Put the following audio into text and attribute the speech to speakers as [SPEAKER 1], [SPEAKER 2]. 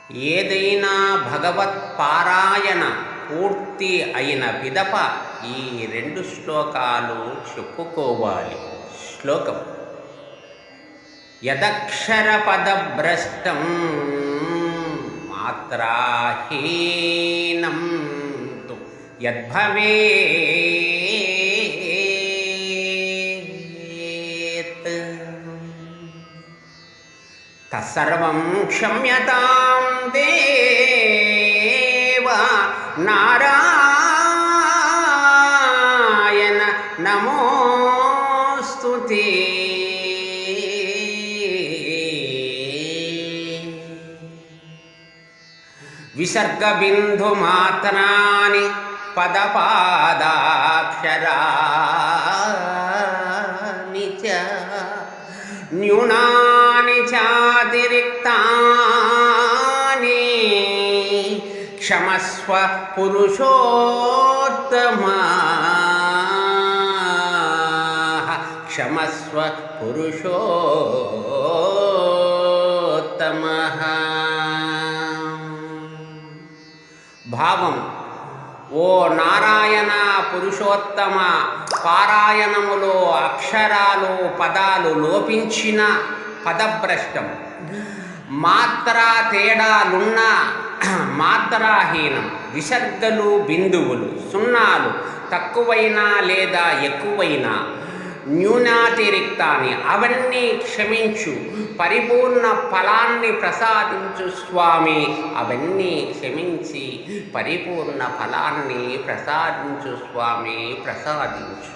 [SPEAKER 1] ఏదైనా భగవత్ పారాయణ పూర్తి అయిన పిదప ఈ 2 శ్లోకాలు చెప్పుకోవాలి. శ్లోకం: యదక్షరపదభ్రష్టం మాత్రాహీనం తు యద్భవేత్ తత్సర్వం క్షమ్యతాం దేవా నారాయణ నమోస్తుతే. విసర్గబిందుమాత్రాని పదపాదాక్షరాని చ న్యూనాని చాతిరిక్తాని క్షమస్వ పురుషోత్తమా, క్షమస్వ పురుషోత్తమః. భావం: ఓ నారాయణ పురుషోత్తమ, పారాయణములో అక్షరాలు పదాలు లోపించిన పదభ్రష్టం, మాత్రా తేడాలున్న మాత్రాహీనం, విసర్గలు బిందువులు సున్నాలు తక్కువైనా లేదా ఎక్కువైనా, న్యూనాతిరిక్తాన్ని అవన్నీ క్షమించు, పరిపూర్ణ ఫలాన్ని ప్రసాదించు స్వామి. అవన్నీ క్షమించి పరిపూర్ణ ఫలాన్ని ప్రసాదించు స్వామి, ప్రసాదించు.